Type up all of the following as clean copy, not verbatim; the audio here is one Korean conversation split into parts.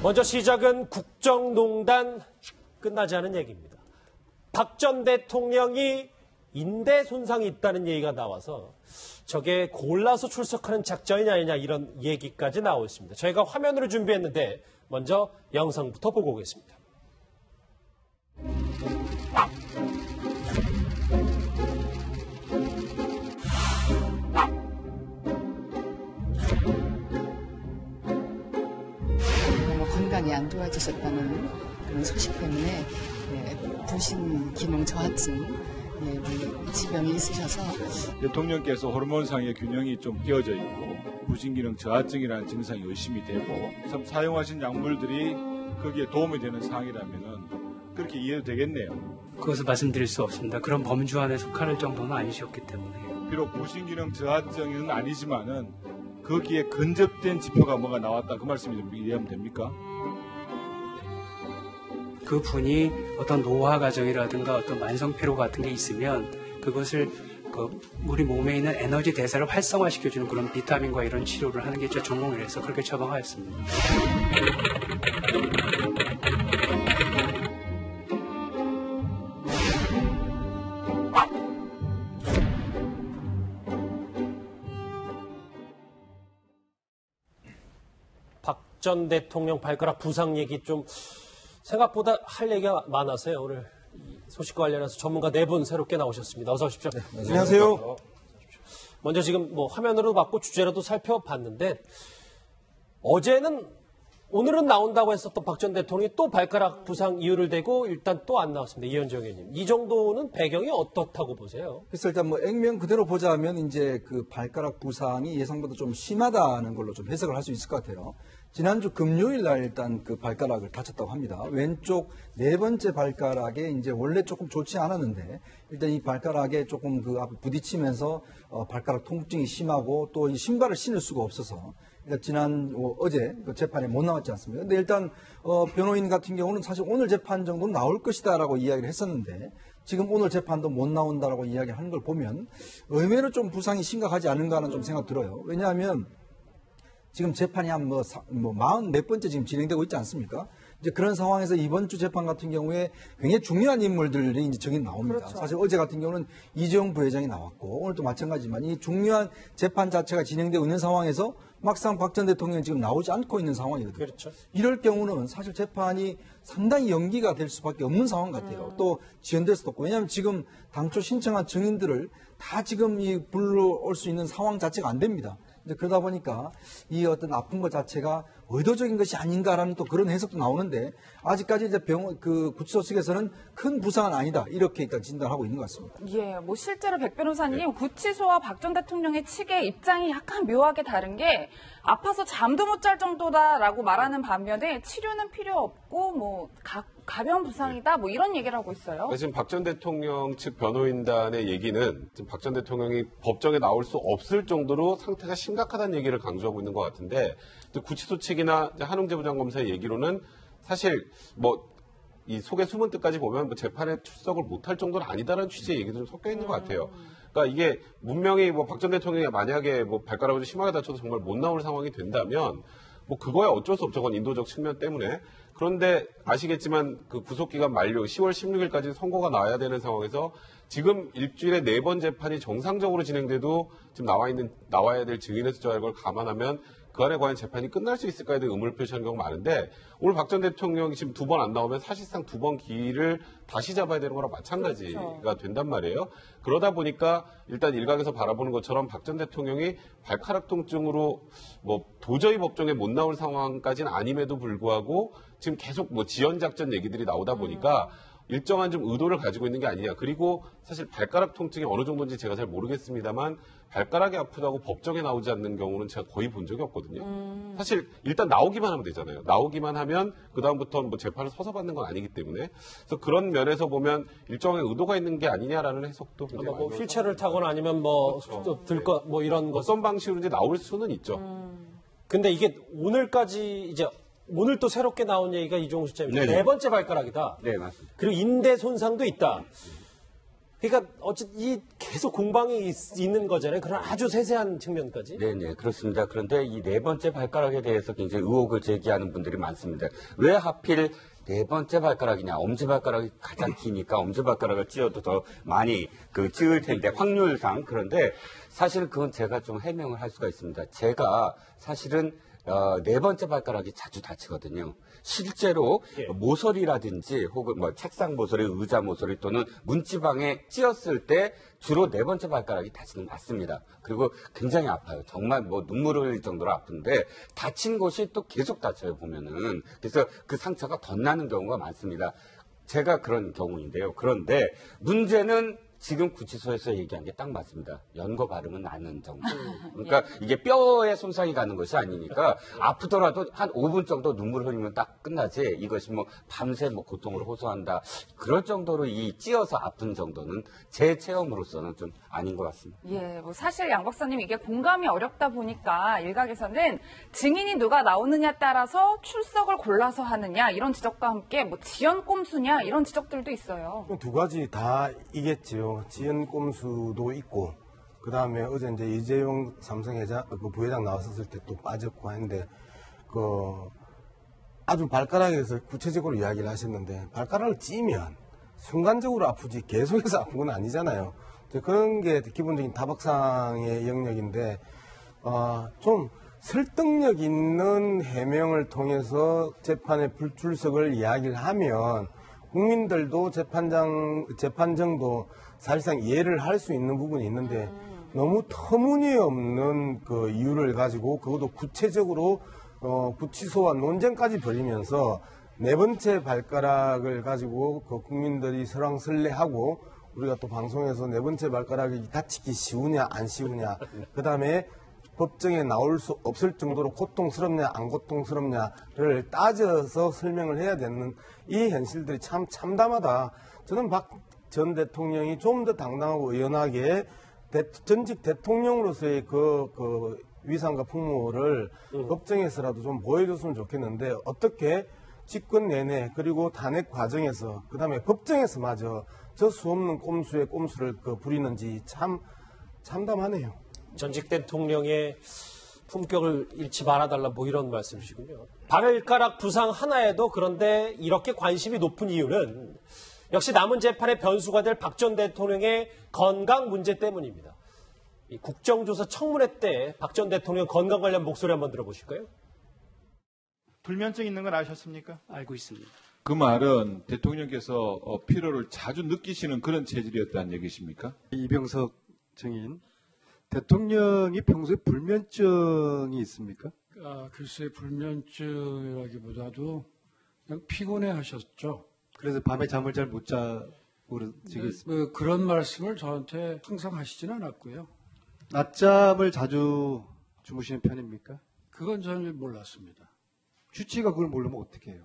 먼저 시작은 국정농단 끝나지 않은 얘기입니다. 박 전 대통령이 인대 손상이 있다는 얘기가 나와서 저게 골라서 출석하는 작전이냐 아니냐 이런 얘기까지 나오고 있습니다. 저희가 화면으로 준비했는데 먼저 영상부터 보고 오겠습니다. 건강이 안 좋아지셨다는 그런 소식 때문에 부신 기능 저하증 지병이 있으셔서 대통령께서 호르몬상의 균형이 좀 깨어져 있고 부신기능 저하증이라는 증상이 의심이 되고 사용하신 약물들이 거기에 도움이 되는 사항이라면 그렇게 이해도 되겠네요. 그것을 말씀드릴 수 없습니다. 그런 범주 안에 속할 정도는 아니셨기 때문에. 비록 부신기능 저하증은 아니지만은 거기에 근접된 지표가 뭐가 나왔다 그 말씀이 좀 이해하면 됩니까? 그 분이 어떤 노화 과정이라든가 어떤 만성 피로 같은 게 있으면 그것을 우리 몸에 있는 에너지 대사를 활성화시켜주는 그런 비타민과 이런 치료를 하는 게 제 전공이라서 그렇게 처방하였습니다. 박 전 대통령 발가락 부상 얘기 좀 생각보다 할 얘기가 많아서요. 오늘 소식과 관련해서 전문가 4분 새롭게 나오셨습니다. 어서 오십시오. 네, 안녕하세요. 먼저 지금 화면으로 봤고 주제라도 살펴봤는데 오늘은 나온다고 했었던 박 전 대통령이 또 발가락 부상 이유를 대고 일단 또 안 나왔습니다. 이현정 의원님. 이 정도는 배경이 어떻다고 보세요? 그래서 일단 액면 그대로 보자면 이제 그 발가락 부상이 예상보다 좀 심하다는 걸로 좀 해석을 할 수 있을 것 같아요. 지난주 금요일 날 일단 그 발가락을 다쳤다고 합니다. 왼쪽 4번째 발가락에 이제 원래 조금 좋지 않았는데 일단 이 발가락에 조금 그 앞에 부딪히면서 발가락 통증이 심하고 또 이 신발을 신을 수가 없어서 그러니까 어제 그 재판에 못 나왔지 않습니까? 근데 일단 변호인 같은 경우는 사실 오늘 재판 정도는 나올 것이다라고 이야기를 했었는데 지금 오늘 재판도 못 나온다라고 이야기하는 걸 보면 의외로 좀 부상이 심각하지 않은가 하는 좀 생각 들어요. 왜냐하면 지금 재판이 한 40 몇 번째 지금 진행되고 있지 않습니까? 이제 그런 상황에서 이번 주 재판 같은 경우에 굉장히 중요한 인물들이 이제 정인 나옵니다. 그렇죠. 사실 어제 같은 경우는 이재용 부회장이 나왔고 오늘도 마찬가지지만 이 중요한 재판 자체가 진행되고 있는 상황에서 막상 박 전 대통령이 지금 나오지 않고 있는 상황이거든요. 그렇죠. 이럴 경우는 사실 재판이 상당히 연기가 될 수밖에 없는 상황 같아요. 또 지연될 수도 없고. 왜냐하면 지금 당초 신청한 증인들을 다 지금 불러올 수 있는 상황 자체가 안 됩니다. 그러다 보니까 이 어떤 아픈 것 자체가 의도적인 것이 아닌가라는 또 그런 해석도 나오는데 아직까지 이제 구치소 측에서는 큰 부상은 아니다 이렇게 일단 진단하고 있는 것 같습니다. 예, 실제로 백 변호사님 구치소와 박 전 대통령의 측의 입장이 약간 묘하게 다른 게 아파서 잠도 못 잘 정도다라고 말하는 반면에 치료는 필요 없고 가벼운 부상이다 이런 얘기를 하고 있어요. 지금 박 전 대통령 측 변호인단의 얘기는 지금 박 전 대통령이 법정에 나올 수 없을 정도로 상태가 심각하다는 얘기를 강조하고 있는 것 같은데 구치소 측이나 한웅재 부장검사의 얘기로는 사실 이 속의 숨은 뜻까지 보면 재판에 출석을 못할 정도는 아니다라는 취지의 얘기도 좀 섞여 있는 것 같아요. 그러니까 이게 문명이 박 전 대통령이 만약에 발가락을 심하게 다쳐서 정말 못 나올 상황이 된다면 그거야 어쩔 수 없죠. 그건 인도적 측면 때문에. 그런데 아시겠지만 그 구속기간 만료 10월 16일까지 선고가 나와야 되는 상황에서 지금 일주일에 4번 재판이 정상적으로 진행돼도 지금 나와야 될 증인의 숫자를 걸 감안하면 그 안에 과연 재판이 끝날 수 있을까에 대해 의문을 표시하는 경우가 많은데 오늘 박 전 대통령이 지금 2번 안 나오면 사실상 2번 기일을 다시 잡아야 되는 거랑 마찬가지가 그렇죠. 된단 말이에요. 그러다 보니까 일단 일각에서 바라보는 것처럼 박 전 대통령이 발가락 통증으로 도저히 법정에 못 나올 상황까지는 아님에도 불구하고 지금 계속 지연 작전 얘기들이 나오다 보니까 일정한 좀 의도를 가지고 있는 게 아니냐. 그리고 사실 발가락 통증이 어느 정도인지 제가 잘 모르겠습니다만 발가락이 아프다고 법정에 나오지 않는 경우는 제가 거의 본 적이 없거든요. 사실 일단 나오기만 하면 되잖아요. 나오기만 하면 그다음부터는 재판을 서서 받는 건 아니기 때문에 그래서 그런 면에서 보면 일정한 의도가 있는 게 아니냐라는 해석도 굉장히 많이 휠체어를 타거나 아니면 그렇죠. 들거 이런 것 어떤 방식으로 이제 나올 수는 있죠. 근데 이게 오늘까지 오늘 또 새롭게 나온 얘기가 이종수 쌤입니다. 4번째 발가락이다. 네, 맞습니다. 그리고 인대 손상도 있다. 그러니까 어쨌든 이 계속 공방이 있는 거잖아요. 그런 아주 세세한 측면까지. 네네, 그렇습니다. 그런데 이 네 번째 발가락에 대해서 굉장히 의혹을 제기하는 분들이 많습니다. 왜 하필 네 번째 발가락이냐? 엄지발가락이 가장 기니까 엄지발가락을 찧어도 더 많이 찧을 텐데, 확률상. 그런데 사실은 그건 제가 좀 해명을 할 수가 있습니다. 제가 사실은 네 번째 발가락이 자주 다치거든요. 실제로 모서리라든지 혹은 뭐 책상 모서리, 의자 모서리 또는 문지방에 찧었을 때 주로 네 번째 발가락이 다치는 게 맞습니다. 그리고 굉장히 아파요. 정말 뭐 눈물 흘릴 정도로 아픈데 다친 곳이 또 계속 다쳐요, 보면은. 그래서 그 상처가 덧나는 경우가 많습니다. 제가 그런 경우인데요. 그런데 문제는 지금 구치소에서 얘기한 게 딱 맞습니다. 연고 바르면 나는 정도. 그러니까 이게 뼈에 손상이 가는 것이 아니니까 아프더라도 한 5분 정도 눈물 흘리면 딱 끝나지. 이것이 뭐 밤새 뭐 고통을 호소한다. 그럴 정도로 이 찧어서 아픈 정도는 제 체험으로서는 좀 아닌 것 같습니다. 예, 뭐 사실 양 박사님 이게 공감이 어렵다 보니까 일각에서는 증인이 누가 나오느냐에 따라서 출석을 골라서 하느냐 이런 지적과 함께 뭐 지연 꼼수냐 이런 지적들도 있어요. 두 가지 다 이겠지요. 지연 꼼수도 있고, 그 다음에 어제 이제 이재용 삼성 부회장 나왔었을 때 또 빠졌고 했는데, 아주 발가락에서 구체적으로 이야기를 하셨는데, 발가락을 찌면 순간적으로 아프지 계속해서 아픈 건 아니잖아요. 그런 게 기본적인 타박상의 영역인데, 좀 설득력 있는 해명을 통해서 재판의 불출석을 이야기를 하면, 국민들도 재판정도 사실상 이해를 할 수 있는 부분이 있는데 너무 터무니없는 이유를 가지고 그것도 구체적으로 구치소와 논쟁까지 벌이면서 네 번째 발가락을 가지고 국민들이 설왕설래하고 우리가 또 방송에서 네 번째 발가락이 다치기 쉬우냐 안 쉬우냐 그 다음에 법정에 나올 수 없을 정도로 고통스럽냐 안 고통스럽냐를 따져서 설명을 해야 되는 이 현실들이 참 참담하다. 저는 박 전 대통령이 좀 더 당당하고 의연하게 전직 대통령으로서의 그 위상과 풍모를 법정에서라도 좀 보여줬으면 좋겠는데 어떻게 집권 내내 그리고 탄핵 과정에서 그다음에 법정에서마저 저 수 없는 꼼수에 꼼수를 부리는지 참 참담하네요. 전직 대통령의 품격을 잃지 말아달라 뭐 이런 말씀이시군요. 발가락 부상 하나에도 그런데 이렇게 관심이 높은 이유는 역시 남은 재판의 변수가 될 박 전 대통령의 건강 문제 때문입니다. 이 국정조사 청문회 때 박 전 대통령 건강 관련 목소리 한번 들어보실까요? 불면증 있는 걸 아셨습니까? 알고 있습니다. 그 말은 대통령께서 피로를 자주 느끼시는 그런 체질이었다는 얘기십니까? 이병석 증인, 대통령이 평소에 불면증이 있습니까? 글쎄 불면증이라기보다도 그냥 피곤해 하셨죠. 그래서 밤에 잠을 잘 못 자고 그러시겠습니까? 그런 말씀을 저한테 항상 하시진 않았고요. 낮잠을 자주 주무시는 편입니까? 그건 전혀 몰랐습니다. 주치의가 그걸 모르면 어떻게 해요?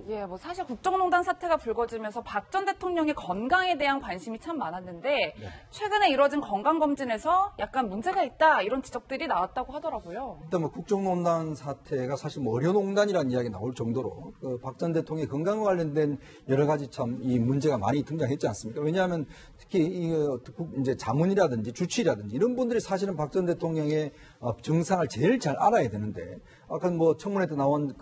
예, 뭐 사실 국정농단 사태가 불거지면서 박 전 대통령의 건강에 대한 관심이 참 많았는데 최근에 이루어진 건강검진에서 약간 문제가 있다 이런 지적들이 나왔다고 하더라고요. 일단 뭐 국정농단 사태가 사실 뭐 어려농단이라는 이야기 나올 정도로 박 전 대통령의 건강과 관련된 여러 가지 참 이 문제가 많이 등장했지 않습니까? 왜냐하면 특히 이제 자문이라든지 주치의라든지 이런 분들이 사실은 박 전 대통령의 증상을 제일 잘 알아야 되는데 아까 뭐 청문회 때 나온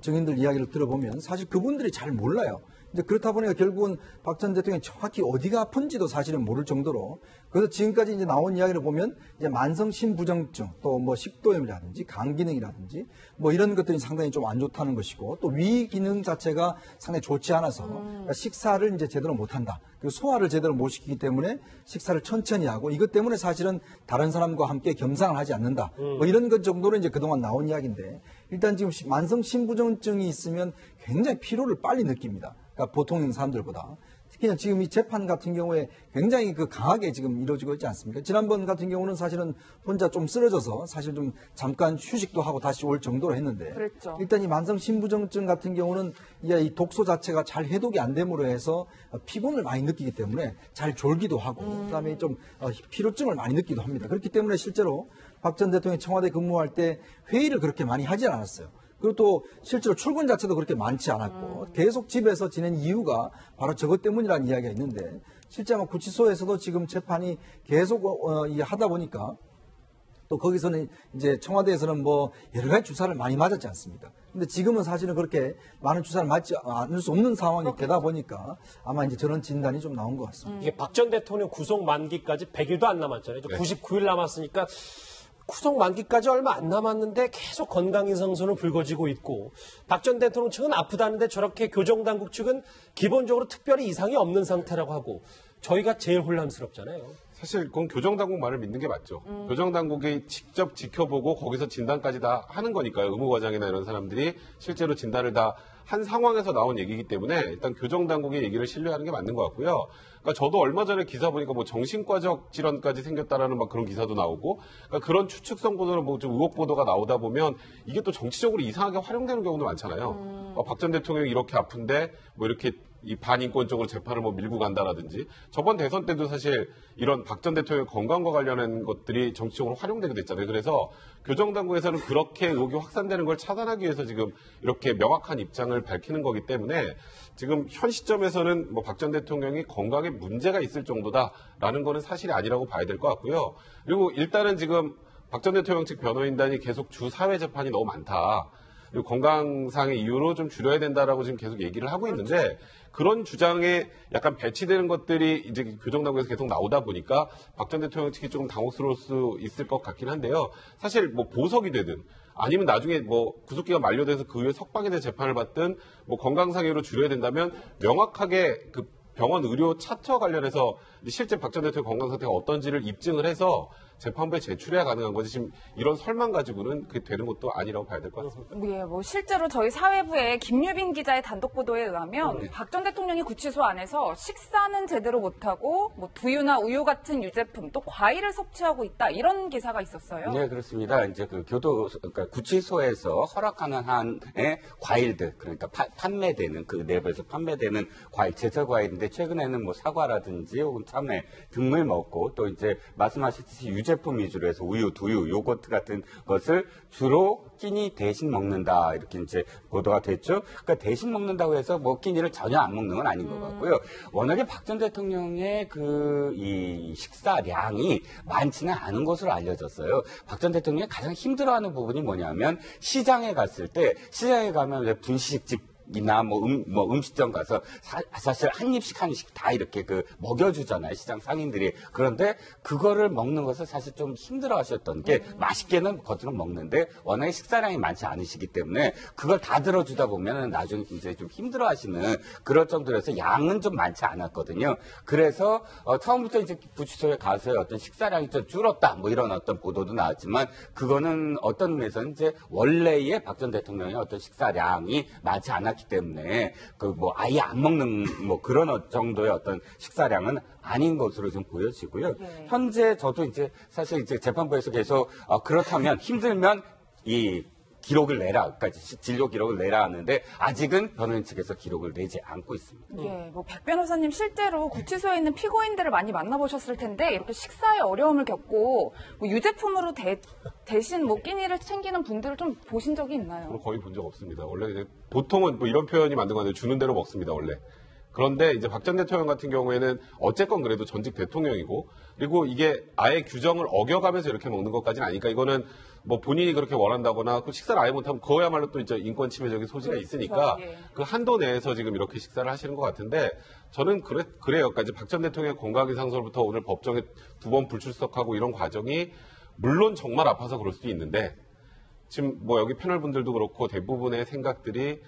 증인들 이야기를 들어보면 사실 그분들이 잘 몰라요. 이제 그렇다 보니까 결국은 박 전 대통령이 정확히 어디가 아픈지도 사실은 모를 정도로 그래서 지금까지 이제 나온 이야기를 보면 이제 만성 신부정증 또 뭐 식도염이라든지 간 기능이라든지 뭐 이런 것들이 상당히 좀 안 좋다는 것이고 또 위 기능 자체가 상당히 좋지 않아서 그러니까 식사를 이제 제대로 못 한다. 그리고 소화를 제대로 못 시키기 때문에 식사를 천천히 하고 이것 때문에 사실은 다른 사람과 함께 겸상을 하지 않는다. 뭐 이런 것 정도로 이제 그동안 나온 이야기인데 일단 지금 만성 신부정증이 있으면 굉장히 피로를 빨리 느낍니다. 그러니까 보통 사람들보다. 특히 지금 이 재판 같은 경우에 굉장히 강하게 지금 이루어지고 있지 않습니까? 지난번 같은 경우는 사실은 혼자 좀 쓰러져서 사실 좀 잠깐 휴식도 하고 다시 올 정도로 했는데. 그랬죠. 일단 이 만성 신부정증 같은 경우는 이 독소 자체가 잘 해독이 안 됨으로 해서 피곤을 많이 느끼기 때문에 잘 졸기도 하고 그다음에 좀 피로증을 많이 느끼기도 합니다. 그렇기 때문에 실제로 박 전 대통령이 청와대 근무할 때 회의를 그렇게 많이 하지 않았어요. 그리고 또 실제로 출근 자체도 그렇게 많지 않았고 계속 집에서 지낸 이유가 바로 저것 때문이라는 이야기가 있는데 실제 아마 구치소에서도 지금 재판이 계속 하다 보니까 또 거기서는 이제 청와대에서는 뭐 여러 가지 주사를 많이 맞았지 않습니까? 근데 지금은 사실은 그렇게 많은 주사를 맞지 않을 수 없는 상황이 되다 보니까 아마 이제 저런 진단이 좀 나온 것 같습니다. 이게 박 전 대통령 구속 만기까지 100일도 안 남았잖아요. 99일 남았으니까 구속 만기까지 얼마 안 남았는데 계속 건강 이상선을 불거지고 있고 박 전 대통령 측은 아프다는데 저렇게 교정당국 측은 기본적으로 특별히 이상이 없는 상태라고 하고 저희가 제일 혼란스럽잖아요. 사실 그건 교정당국 말을 믿는 게 맞죠. 교정당국이 직접 지켜보고 거기서 진단까지 다 하는 거니까요. 의무과장이나 이런 사람들이 실제로 진단을 다 한 상황에서 나온 얘기이기 때문에 일단 교정당국의 얘기를 신뢰하는 게 맞는 것 같고요. 그러니까 저도 얼마 전에 기사 보니까 뭐 정신과적 질환까지 생겼다라는 막 그런 기사도 나오고 그러니까 그런 추측성 보도나 뭐 좀 의혹 보도가 나오다 보면 이게 또 정치적으로 이상하게 활용되는 경우도 많잖아요. 박 전 대통령이 이렇게 아픈데 뭐 이렇게 이 반인권적으로 재판을 뭐 밀고 간다라든지 저번 대선 때도 사실 이런 박 전 대통령 건강과 관련한 것들이 정치적으로 활용되게 됐잖아요. 그래서 교정당국에서는 그렇게 의혹이 확산되는 걸 차단하기 위해서 지금 이렇게 명확한 입장을 밝히는 거기 때문에 지금 현 시점에서는 뭐 박 전 대통령이 건강에 문제가 있을 정도다라는 거는 사실이 아니라고 봐야 될 것 같고요. 그리고 일단은 지금 박 전 대통령 측 변호인단이 계속 주 4회 재판이 너무 많다. 그리고 건강상의 이유로 좀 줄여야 된다라고 지금 계속 얘기를 하고 있는데 그런 주장에 약간 배치되는 것들이 이제 교정당국에서 계속 나오다 보니까 박 전 대통령 측이 조금 당혹스러울 수 있을 것 같긴 한데요. 사실 뭐 보석이 되든 아니면 나중에 뭐 구속기가 만료돼서 그 후에 석방에 대해 재판을 받든 뭐 건강상의로 줄여야 된다면 명확하게 그 병원 의료 차트와 관련해서 실제 박 전 대통령 건강 상태가 어떤지를 입증을 해서 재판부에 제출해야 가능한 거지 지금 이런 설만 가지고는 그게 되는 것도 아니라고 봐야 될 것 같습니다. 예, 뭐 실제로 저희 사회부의 김유빈 기자의 단독 보도에 의하면 박 전 대통령이 구치소 안에서 식사는 제대로 못하고 뭐 두유나 우유 같은 유제품 또 과일을 섭취하고 있다 이런 기사가 있었어요. 네, 그렇습니다. 이제 그 그러니까 구치소에서 허락하는 한의 과일들 그러니까 판매되는 그 내부에서 판매되는 과일 제철 과일인데 최근에는 뭐 사과라든지 혹은 참외 등을 먹고 또 이제 말씀하셨듯이 유제품 위주로 해서 우유, 두유, 요거트 같은 것을 주로 끼니 대신 먹는다 이렇게 이제 보도가 됐죠. 그러니까 대신 먹는다고 해서 뭐 끼니를 전혀 안 먹는 건 아닌 것 같고요. 워낙에 박 전 대통령의 이 식사량이 많지는 않은 것으로 알려졌어요. 박 전 대통령이 가장 힘들어하는 부분이 뭐냐면 시장에 갔을 때 시장에 가면 왜 분식집 이나 음식점 가서 사실 한 입씩 다 이렇게 먹여주잖아요. 시장 상인들이. 그런데 그거를 먹는 것을 사실 좀 힘들어 하셨던 게 맛있게는 겉으로 먹는데 워낙에 식사량이 많지 않으시기 때문에 그걸 다 들어주다 보면은 나중에 이제 좀 힘들어 하시는 그럴 정도로서 양은 좀 많지 않았거든요. 그래서 처음부터 이제 구치소에 가서 어떤 식사량이 좀 줄었다 뭐 이런 어떤 보도도 나왔지만 그거는 어떤 의미에서는 이제 원래의 박 전 대통령의 어떤 식사량이 많지 않았기 때문에 아예 안 먹는 그런 정도의 어떤 식사량은 아닌 것으로 좀 보여지고요. 네. 현재 저도 이제 사실 이제 재판부에서 계속 그렇다면 힘들면 이 기록을 내라까지 진료 기록을 내라 하는데 아직은 변호인 측에서 기록을 내지 않고 있습니다. 예, 백 변호사님 실제로 구치소에 있는 피고인들을 많이 만나보셨을 텐데 이렇게 식사에 어려움을 겪고 유제품으로 대신 끼니를 챙기는 분들을 좀 보신 적이 있나요? 거의 본 적 없습니다. 원래 보통은 이런 표현이 맞는 거 같아요. 주는 대로 먹습니다, 원래. 그런데 이제 박 전 대통령 같은 경우에는 어쨌건 그래도 전직 대통령이고 그리고 이게 아예 규정을 어겨가면서 이렇게 먹는 것까지는 아니니까 이거는 본인이 그렇게 원한다거나 그 식사를 아예 못하면 그거야말로 또 이제 인권 침해적인 소지가 있으니까 예. 그 한도 내에서 지금 이렇게 식사를 하시는 것 같은데 저는 그래요. 그러니까 박 전 대통령의 건강이상서로부터 오늘 법정에 2번 불출석하고 이런 과정이 물론 정말 아파서 그럴 수도 있는데 지금 여기 패널 분들도 그렇고 대부분의 생각들이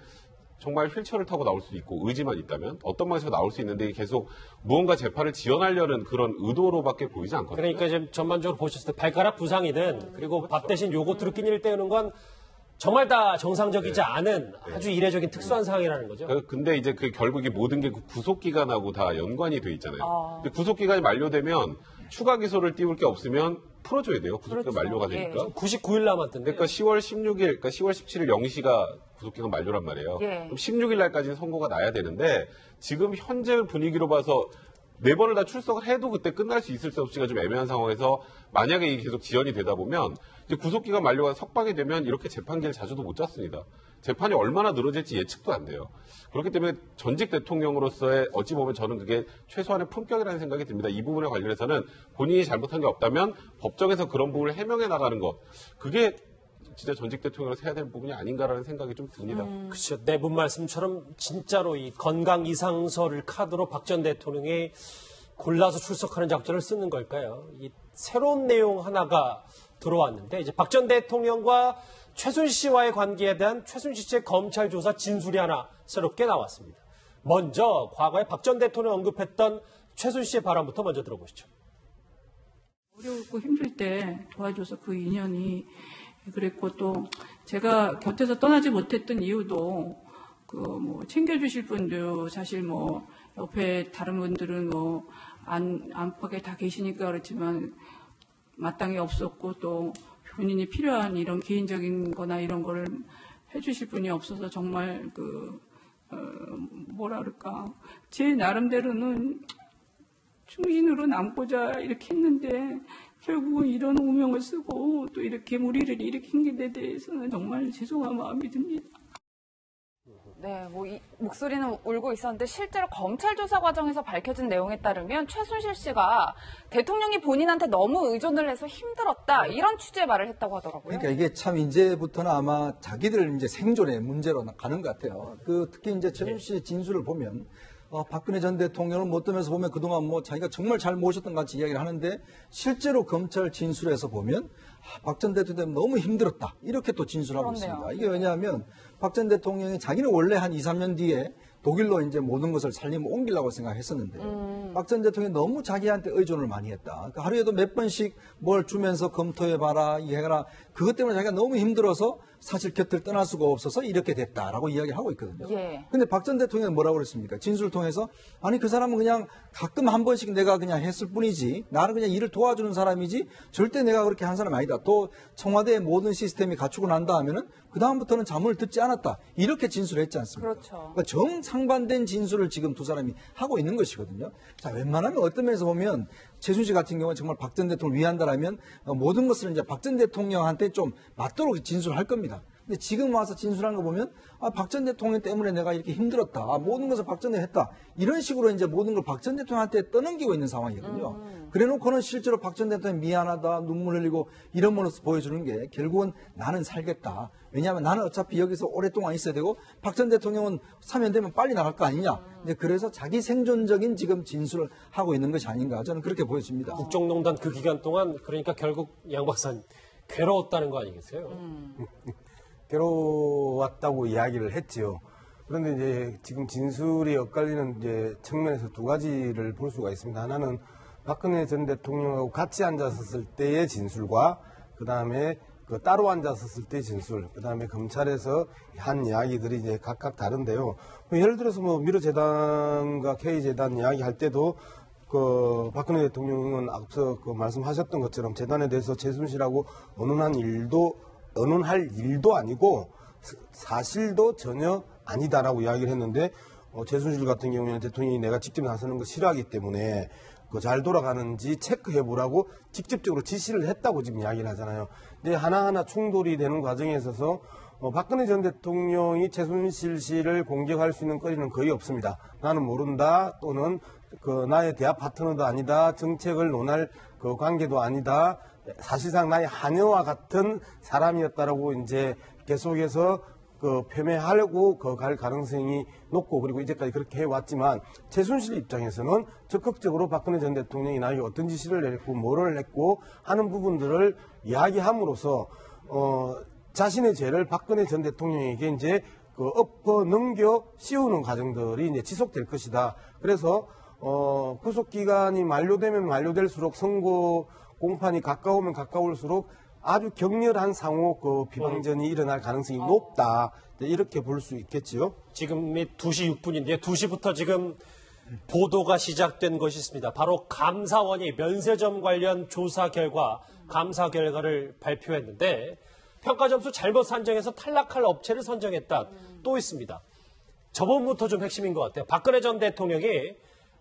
정말 휠체어를 타고 나올 수 있고 의지만 있다면 어떤 방식으로 나올 수 있는데 계속 무언가 재판을 지연하려는 그런 의도로밖에 보이지 않거든요. 그러니까 지금 전반적으로 보셨을 때 발가락 부상이든 그리고 그렇죠. 밥 대신 요거트로 끼니를 때우는 건 정말 다 정상적이지 않은 아주 이례적인 특수한 상황이라는 거죠. 근데 이제 결국 이 모든 게 구속기간하고 다 연관이 돼 있잖아요. 근데 구속기간이 만료되면 추가 기소를 띄울 게 없으면 풀어줘야 돼요. 구속기간 그렇죠. 만료가 되니까. 예. 99일 남았던데. 그러니까 10월 16일, 그러니까 10월 17일 0시가 구속기간 만료란 말이에요. 예. 그럼 16일 날까지는 선고가 나야 되는데 지금 현재 분위기로 봐서 4번을 다 출석을 해도 그때 끝날 수 있을 수 없이가 좀 애매한 상황에서 만약에 이게 계속 지연이 되다 보면 이제 구속기간 만료가 석방이 되면 이렇게 재판기를 자주도 못 잡습니다. 재판이 얼마나 늘어질지 예측도 안 돼요. 그렇기 때문에 전직 대통령으로서의 어찌 보면 저는 그게 최소한의 품격이라는 생각이 듭니다. 이 부분에 관련해서는 본인이 잘못한 게 없다면 법정에서 그런 부분을 해명해 나가는 것, 그게 진짜 전직 대통령으로서 해야 될 부분이 아닌가라는 생각이 좀 듭니다. 그렇죠. 네 분 말씀처럼 진짜로 이 건강 이상서를 카드로 박 전 대통령이 골라서 출석하는 작전을 쓰는 걸까요? 이 새로운 내용 하나가 들어왔는데 이제 박 전 대통령과 최순실 씨와의 관계에 대한 최순실 씨의 검찰 조사 진술이 하나 새롭게 나왔습니다. 먼저 과거에 박 전 대통령 언급했던 최순실 씨의 발언부터 먼저 들어보시죠. 어렵고 힘들 때 도와줘서 그 인연이 그랬고 또 제가 곁에서 떠나지 못했던 이유도 그 뭐 챙겨주실 분도 사실 뭐 옆에 다른 분들은 뭐 안팎에 다 계시니까 그렇지만 마땅히 없었고 또 본인이 필요한 이런 개인적인 거나 이런 걸 해주실 분이 없어서 정말 뭐라 그럴까 제 나름대로는 충신으로 남고자 이렇게 했는데 결국은 이런 오명을 쓰고 또 이렇게 무리를 일으킨 데 대해서는 정말 죄송한 마음이 듭니다. 네, 뭐 이 목소리는 울고 있었는데 실제로 검찰 조사 과정에서 밝혀진 내용에 따르면 최순실 씨가 대통령이 본인한테 너무 의존을 해서 힘들었다 이런 취지의 말을 했다고 하더라고요. 그러니까 이게 참 이제부터는 아마 자기들 이제 생존의 문제로 가는 것 같아요. 특히 이제 최순실 씨의 진술을 보면 박근혜 전 대통령을 못 뜨면서 보면 그동안 뭐 자기가 정말 잘 모셨던 것 같이 이야기를 하는데 실제로 검찰 진술에서 보면 박 전 대통령 너무 힘들었다. 이렇게 또 진술하고 그렇네요. 있습니다. 이게 왜냐하면 박 전 대통령이 자기는 원래 한 2, 3년 뒤에 독일로 이제 모든 것을 살림을 옮기려고 생각했었는데 박 전 대통령이 너무 자기한테 의존을 많이 했다. 그러니까 하루에도 몇 번씩 뭘 주면서 검토해봐라, 이해해라. 그것 때문에 자기가 너무 힘들어서 사실 곁을 떠날 수가 없어서 이렇게 됐다라고 이야기를 하고 있거든요. 근데 박 전 대통령은 뭐라고 그랬습니까? 진술을 통해서 아니 그 사람은 그냥 가끔 한 번씩 내가 그냥 했을 뿐이지 나는 그냥 일을 도와주는 사람이지 절대 내가 그렇게 한 사람이 아니다. 또 청와대의 모든 시스템이 갖추고 난다 하면은 그다음부터는 자문을 듣지 않았다. 이렇게 진술했지 않습니까? 그렇죠. 그러니까 정상반된 진술을 지금 두 사람이 하고 있는 것이거든요. 자, 웬만하면 어떤 면에서 보면 최순실 같은 경우는 정말 박 전 대통령을 위한다라면 모든 것을 이제 박 전 대통령한테 좀 맞도록 진술할 겁니다. 근데 지금 와서 진술하는 거 보면 박 전 대통령 때문에 내가 이렇게 힘들었다. 모든 것을 박 전 대통령이 했다. 이런 식으로 이제 모든 걸 박 전 대통령한테 떠넘기고 있는 상황이거든요. 그래놓고는 실제로 박 전 대통령이 미안하다, 눈물 흘리고 이런 모습을 보여주는 게 결국은 나는 살겠다. 왜냐하면 나는 어차피 여기서 오랫동안 있어야 되고 박 전 대통령은 사면되면 빨리 나갈 거 아니냐. 그래서 자기 생존적인 지금 진술을 하고 있는 것이 아닌가. 저는 그렇게 보여집니다. 국정농단 그 기간 동안 그러니까 결국 양 박사님 괴로웠다는 거 아니겠어요? 괴로웠다고 이야기를 했지요. 그런데 이제 지금 진술이 엇갈리는 이제 측면에서 두 가지를 볼 수가 있습니다. 하나는 박근혜 전 대통령하고 같이 앉았을 때의 진술과 그 다음에 따로 앉았을 때의 진술, 그 다음에 검찰에서 한 이야기들이 이제 각각 다른데요. 예를 들어서 미르재단과 K재단 이야기할 때도 박근혜 대통령은 앞서 말씀하셨던 것처럼 재단에 대해서 최순실하고 언론할 일도 아니고 사실도 전혀 아니다라고 이야기를 했는데 최순실 같은 경우에는 대통령이 내가 직접 나서는 거 싫어하기 때문에 잘 돌아가는지 체크해보라고 직접적으로 지시를 했다고 지금 이야기를 하잖아요. 근데 하나하나 충돌이 되는 과정에 있어서 박근혜 전 대통령이 최순실 씨를 공격할 수 있는 거리는 거의 없습니다. 나는 모른다 또는 나의 대화 파트너도 아니다. 정책을 논할 관계도 아니다. 사실상 나의 하녀와 같은 사람이었다라고 이제 계속해서 표명하려고 갈 가능성이 높고 그리고 이제까지 그렇게 해왔지만 최순실 입장에서는 적극적으로 박근혜 전 대통령이 나에게 어떤 지시를 내렸고 뭐를 했고 하는 부분들을 이야기함으로써 자신의 죄를 박근혜 전 대통령에게 이제 엎어 넘겨 씌우는 과정들이 이제 지속될 것이다. 그래서 구속 기간이 만료되면 만료될수록 선고 공판이 가까우면 가까울수록 아주 격렬한 상호 비방전이 일어날 가능성이 높다. 이렇게 볼 수 있겠지요. 지금이 2시 6분인데 2시부터 지금 보도가 시작된 것이 있습니다. 바로 감사원이 면세점 관련 조사 결과, 감사 결과를 발표했는데 평가 점수 잘못 산정해서 탈락할 업체를 선정했다. 또 있습니다. 저번부터 좀 핵심인 것 같아요. 박근혜 전 대통령이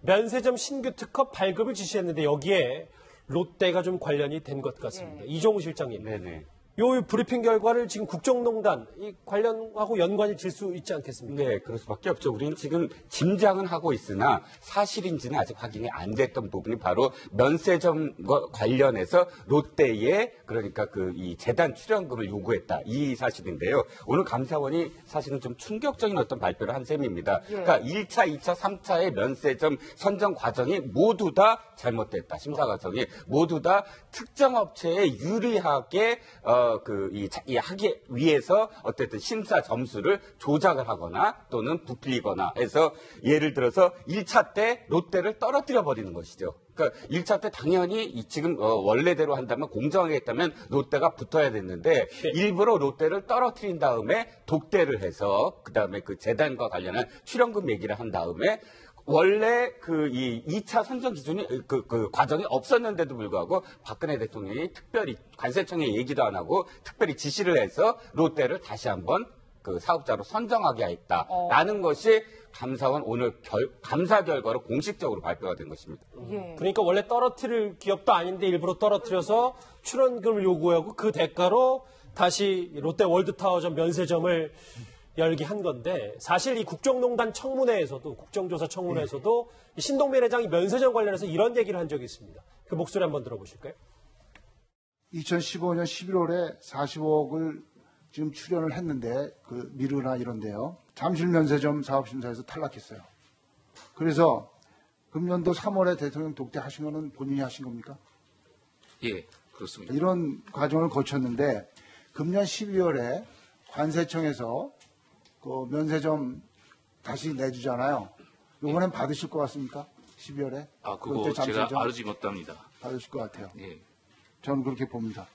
면세점 신규 특허 발급을 지시했는데 여기에 롯데가 좀 관련이 된 것 같습니다. 이종우 실장님. 네네. 요 브리핑 결과를 지금 국정농단 이 관련하고 연관이 질 수 있지 않겠습니까? 네, 그럴 수밖에 없죠. 우리는 지금 짐작은 하고 있으나 사실인지는 아직 확인이 안 됐던 부분이 바로 면세점과 관련해서 롯데에 그러니까 이 재단 출연금을 요구했다 이 사실인데요. 오늘 감사원이 사실은 좀 충격적인 어떤 발표를 한 셈입니다. 그러니까 1차, 2차, 3차의 면세점 선정 과정이 모두 다 잘못됐다. 심사 과정이 모두 다 특정 업체에 유리하게 하기 위해서 어쨌든 심사 점수를 조작을 하거나 또는 부풀리거나 해서 예를 들어서 1차 때 롯데를 떨어뜨려 버리는 것이죠. 그러니까 1차 때 당연히 지금 원래대로 한다면 공정하게 했다면 롯데가 붙어야 됐는데 일부러 롯데를 떨어뜨린 다음에 독대를 해서 그다음에 그 재단과 관련한 출연금 얘기를 한 다음에 원래 이 2차 선정 기준이 그 과정이 없었는데도 불구하고 박근혜 대통령이 특별히 관세청에 얘기도 안 하고 특별히 지시를 해서 롯데를 다시 한번 그 사업자로 선정하게 했다라는 것이 감사원 오늘 감사 결과로 공식적으로 발표가 된 것입니다. 그러니까 원래 떨어뜨릴 기업도 아닌데 일부러 떨어뜨려서 출연금을 요구하고 그 대가로 다시 롯데 월드타워점 면세점을 열게 한 건데 사실 이 국정농단 청문회에서도 국정조사 청문회에서도 신동민 회장이 면세점 관련해서 이런 얘기를 한 적이 있습니다. 그 목소리 한번 들어보실까요? 2015년 11월에 40억을 지금 출연을 했는데 그 미르나 이런데요. 잠실 면세점 사업심사에서 탈락했어요. 그래서 금년도 3월에 대통령 독대하신 거는 본인이 하신 겁니까? 예, 그렇습니다. 이런 과정을 거쳤는데 금년 12월에 관세청에서 그 면세점 다시 내주잖아요. 이번엔 받으실 것 같습니까? 12월에? 그거 제가 알지 못합니다. 받으실 것 같아요. 예. 저는 그렇게 봅니다.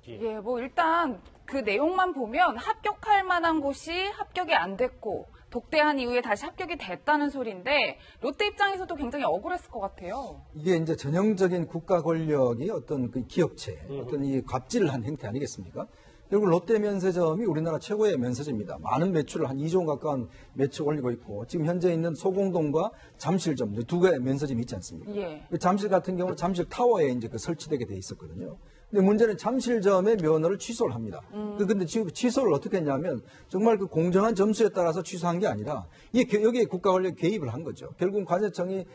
예, 뭐 일단 그 내용만 보면 합격할 만한 곳이 합격이 안 됐고 독대한 이후에 다시 합격이 됐다는 소리인데 롯데 입장에서도 굉장히 억울했을 것 같아요. 이게 이제 전형적인 국가 권력이 어떤 그 기업체, 어떤 이 갑질을 한 행태 아니겠습니까? 그리고 롯데 면세점이 우리나라 최고의 면세점입니다. 많은 매출을 한 2조 원 가까운 매출 올리고 있고 지금 현재 있는 소공동과 잠실점 두 개의 면세점이 있지 않습니까? 예. 잠실 같은 경우는 잠실 타워에 이제 설치되게 돼 있었거든요. 근데 문제는 잠실점의 면허를 취소를 합니다. 근데 지금 취소를 어떻게 했냐면 정말 그 공정한 점수에 따라서 취소한 게 아니라 여기에 국가 권력 개입을 한 거죠. 결국 관세청이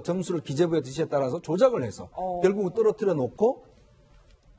점수를 기재부의 지시에 따라서 조작을 해서 결국 떨어뜨려 놓고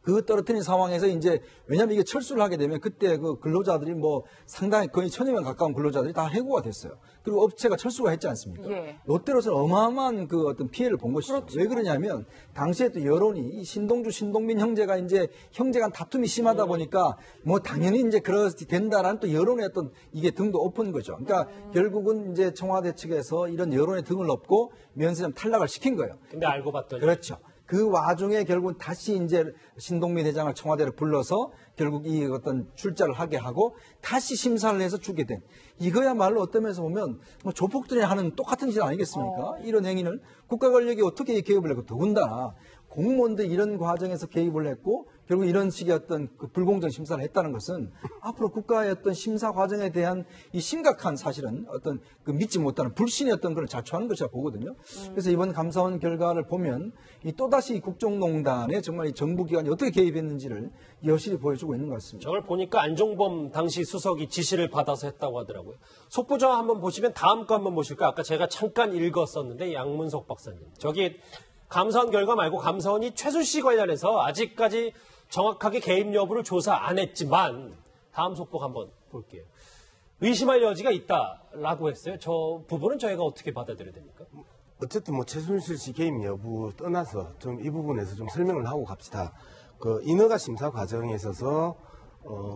그 떨어뜨린 상황에서 이제 왜냐하면 이게 철수를 하게 되면 그때 그 근로자들이 뭐 상당히 거의 1000여 명 가까운 근로자들이 다 해고가 됐어요. 그리고 업체가 철수가 했지 않습니까? 예. 롯데로서는 어마어마한 그 어떤 피해를 본 것이죠. 그렇죠. 왜 그러냐면 당시에 또 여론이 이 신동민 형제가 이제 형제간 다툼이 심하다 보니까 뭐 당연히 이제 그렇게 된다라는 또 여론의 어떤 이게 등도 엎은 거죠. 그러니까 결국은 이제 청와대 측에서 이런 여론의 등을 엎고 면세점 탈락을 시킨 거예요. 근데 알고 봤더니 그렇죠. 그 와중에 결국은 다시 이제 신동민 회장을 청와대로 불러서 결국 이 어떤 출자를 하게 하고 다시 심사를 해서 주게 된 이거야말로 어떤 면에서 보면 뭐 조폭들이 하는 똑같은 짓 아니겠습니까? 이런 행위는 국가 권력이 어떻게 개입을 했고 더군다나 공무원들 이런 과정에서 개입을 했고 결국 이런 식의 어떤 그 불공정 심사를 했다는 것은 앞으로 국가의 어떤 심사 과정에 대한 이 심각한 사실은 어떤 그 믿지 못하는 불신의 어떤 그런 자초하는 것이라 보거든요. 그래서 이번 감사원 결과를 보면 이 또다시 국정농단에 정말 이 정부 기관이 어떻게 개입했는지를 여실히 보여주고 있는 것 같습니다. 저걸 보니까 안종범 당시 수석이 지시를 받아서 했다고 하더라고요. 속보정 한번 보시면 다음 거 한번 보실까요? 아까 제가 잠깐 읽었었는데 양문석 박사님. 저기 감사원 결과 말고 감사원이 최순실 관련해서 아직까지 정확하게 개입 여부를 조사 안 했지만 다음 속보 한번 볼게요. 의심할 여지가 있다라고 했어요. 저 부분은 저희가 어떻게 받아들여야 됩니까? 어쨌든 뭐 최순실 씨 개입 여부 떠나서 좀 이 부분에서 좀 설명을 하고 갑시다. 그 인허가 심사 과정에 있어서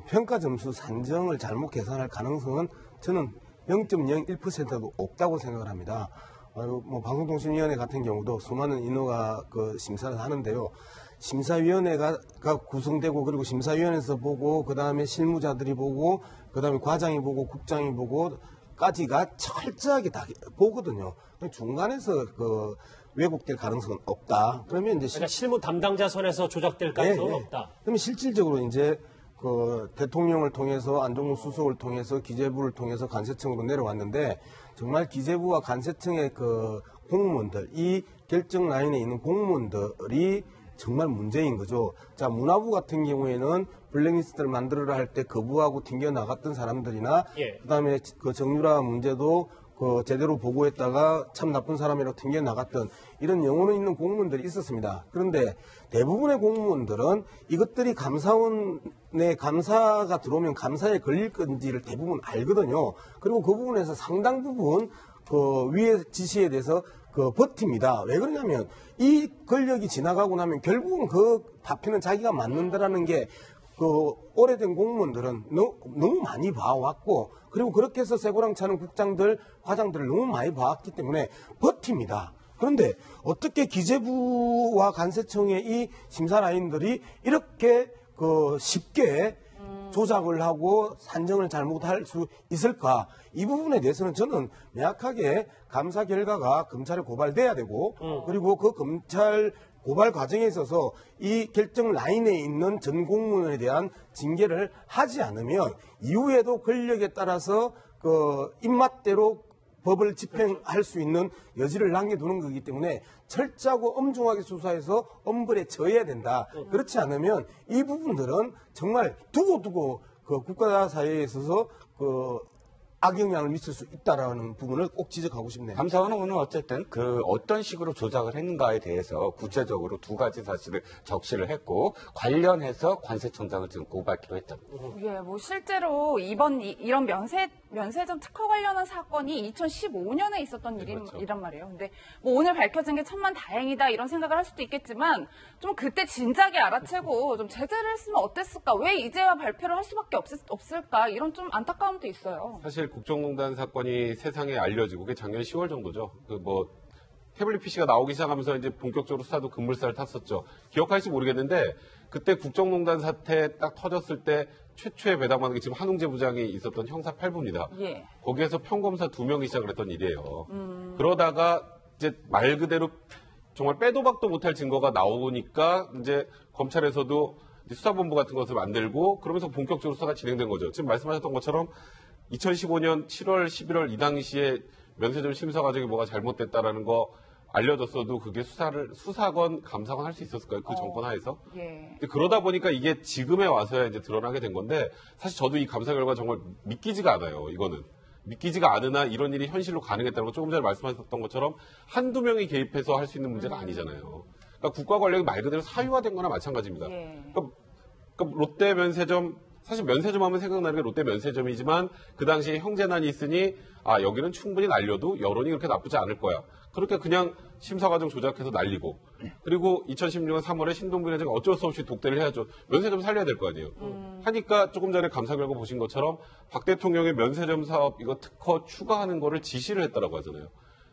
평가 점수 산정을 잘못 계산할 가능성은 저는 0.01%도 없다고 생각을 합니다. 뭐 방송통신위원회 같은 경우도 수많은 인허가 그 심사를 하는데요. 심사위원회가 구성되고 그리고 심사위원회에서 보고 그다음에 실무자들이 보고 그다음에 과장이 보고 국장이 보고까지가 철저하게 다 보거든요. 중간에서 그 왜곡될 가능성은 없다. 그러면 이제 그러니까 실무 담당자 선에서 조작될 가능성은 없다. 그러면 실질적으로 이제 그 대통령을 통해서 안종무 수석을 통해서 기재부를 통해서 관세청으로 내려왔는데 정말 기재부와 관세청의 그 공무원들, 이 결정 라인에 있는 공무원들이 정말 문제인 거죠. 자, 문화부 같은 경우에는 블랙리스트를 만들어라 할 때 거부하고 튕겨 나갔던 사람들이나 그다음에 그 정유라 문제도 그 제대로 보고했다가 참 나쁜 사람이라고 튕겨 나갔던 이런 영혼은 있는 공무원들이 있었습니다. 그런데 대부분의 공무원들은 이것들이 감사원에 감사가 들어오면 감사에 걸릴 건지를 대부분 알거든요. 그리고 그 부분에서 상당 부분 그 위의 지시에 대해서 그 버팁니다. 왜 그러냐면 이 권력이 지나가고 나면 결국은 그 파편은 자기가 맞는다라는 게 그 오래된 공무원들은 너무 많이 봐왔고 그리고 그렇게 해서 쇠고랑 차는 국장들, 과장들을 너무 많이 봐왔기 때문에 버팁니다. 그런데 어떻게 기재부와 관세청의 이 심사 라인들이 이렇게 그 쉽게 조작을 하고 산정을 잘못할 수 있을까? 이 부분에 대해서는 저는 명확하게 감사 결과가 검찰에 고발돼야 되고 그리고 그 검찰 고발 과정에 있어서 이 결정 라인에 있는 전 공무원에 대한 징계를 하지 않으면 이후에도 권력에 따라서 그 입맛대로 법을 집행할 수 있는 여지를 남겨두는 거기 때문에 철저하고 엄중하게 수사해서 엄벌에 처해야 된다. 그렇지 않으면 이 부분들은 정말 두고두고 그 국가 사회에 있어서 그 악영향을 미칠 수 있다라는 부분을 꼭 지적하고 싶네요. 감사원은 오늘 어쨌든 그 어떤 식으로 조작을 했는가에 대해서 구체적으로 두 가지 사실을 적시를 했고 관련해서 관세청장을 지금 고발키로 했다. 예, 뭐 실제로 이런 면세점 특허 관련한 사건이 2015년에 있었던 일이란 말이에요. 근데 뭐 오늘 밝혀진 게 천만다행이다 이런 생각을 할 수도 있겠지만 좀 그때 진작에 알아채고 좀 제재를 했으면 어땠을까? 왜 이제야 발표를 할 수밖에 없을까? 이런 좀 안타까움도 있어요. 사실 국정농단 사건이 세상에 알려지고 그게 작년 10월 정도죠. 그 뭐 태블릿 PC가 나오기 시작하면서 이제 본격적으로 수사도 급물살을 탔었죠. 기억할지 모르겠는데 그때 국정농단 사태 딱 터졌을 때 최초의 배당받은 게 지금 한웅재 부장이 있었던 형사 8부입니다. 예. 거기에서 평검사 2명이 시작을 했던 일이에요. 그러다가 이제 말 그대로 정말 빼도 박도 못할 증거가 나오니까 이제 검찰에서도 이제 수사본부 같은 것을 만들고 그러면서 본격적으로 수사가 진행된 거죠. 지금 말씀하셨던 것처럼 2015년 7월, 11월 이 당시에 면세점 심사 과정이 뭐가 잘못됐다라는 거 알려졌어도 그게 수사건, 감사건 할 수 있었을까요? 그 정권 하에서? 예. 근데 그러다 보니까 이게 지금에 와서야 이제 드러나게 된 건데 사실 저도 이 감사 결과 정말 믿기지가 않아요. 이거는. 믿기지가 않으나 이런 일이 현실로 가능했다는 거 조금 전에 말씀하셨던 것처럼 한두 명이 개입해서 할 수 있는 문제가 아니잖아요. 그러니까 국가 권력이 말 그대로 사유화된 거나 마찬가지입니다. 예. 그러니까 롯데 면세점 사실 면세점 하면 생각나는 게 롯데 면세점이지만 그 당시에 형제난이 있으니 아 여기는 충분히 날려도 여론이 그렇게 나쁘지 않을 거야. 그렇게 그냥 심사 과정 조작해서 날리고 그리고 2016년 3월에 신동빈 회장이 어쩔 수 없이 독대를 해야죠. 면세점 살려야 될 거 아니에요. 하니까 조금 전에 감사 결과 보신 것처럼 박 대통령의 면세점 사업 이거 특허 추가하는 거를 지시를 했다라고 하잖아요.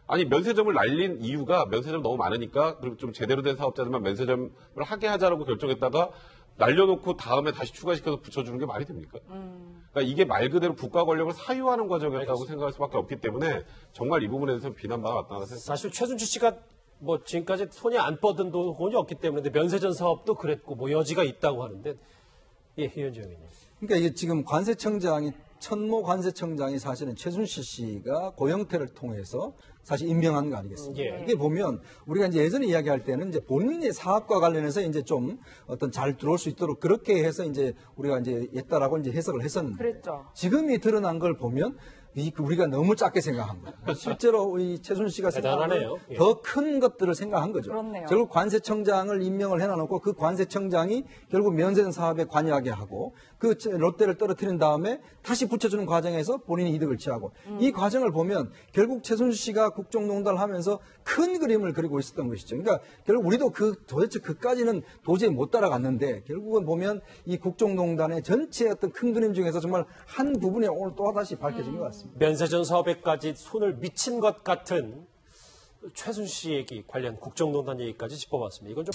아니 면세점을 날린 이유가 면세점 너무 많으니까 그리고 좀 제대로 된 사업자들만 면세점을 하게 하자라고 결정했다가 날려놓고 다음에 다시 추가시켜서 붙여주는 게 말이 됩니까? 그러니까 이게 말 그대로 국가 권력을 사유하는 과정이었다고 생각할 수밖에 없기 때문에 정말 이 부분에 대해서는 비난받아 왔다는 생각. 사실 최순실 씨가 뭐 지금까지 손이 안 뻗은 돈이 없기 때문에 면세점 사업도 그랬고 뭐 여지가 있다고 하는데 예, 희연정 의원님. 그러니까 이게 지금 관세청장이 천모 관세청장이 사실은 최순실 씨가 고영태를 통해서 사실 임명한 거 아니겠습니까? 예. 이게 보면 우리가 이제 예전에 이야기할 때는 이제 본인의 사업과 관련해서 이제 좀 어떤 잘 들어올 수 있도록 그렇게 해서 이제 우리가 이제 했다라고 이제 해석을 했었는데 그랬죠. 지금이 드러난 걸 보면 우리가 너무 작게 생각한 거예요. 실제로 이 최순실 씨가 대단하네요. 예. 더 큰 것들을 생각한 거죠. 그렇네요. 결국 관세청장을 임명을 해놔놓고 그 관세청장이 결국 면세점 사업에 관여하게 하고 그 롯데를 떨어뜨린 다음에 다시 붙여주는 과정에서 본인이 이득을 취하고 이 과정을 보면 결국 최순실 씨가 국정농단을 하면서 큰 그림을 그리고 있었던 것이죠. 그러니까 결국 우리도 도대체 그까지는 도저히 못 따라갔는데 결국은 보면 이 국정농단의 전체 어떤 큰 그림 중에서 정말 한 부분이 오늘 또다시 밝혀진 것 같습니다. 면세점 사업에까지 손을 미친 것 같은 최순실 씨 얘기 관련 국정농단 얘기까지 짚어봤습니다. 이건 좀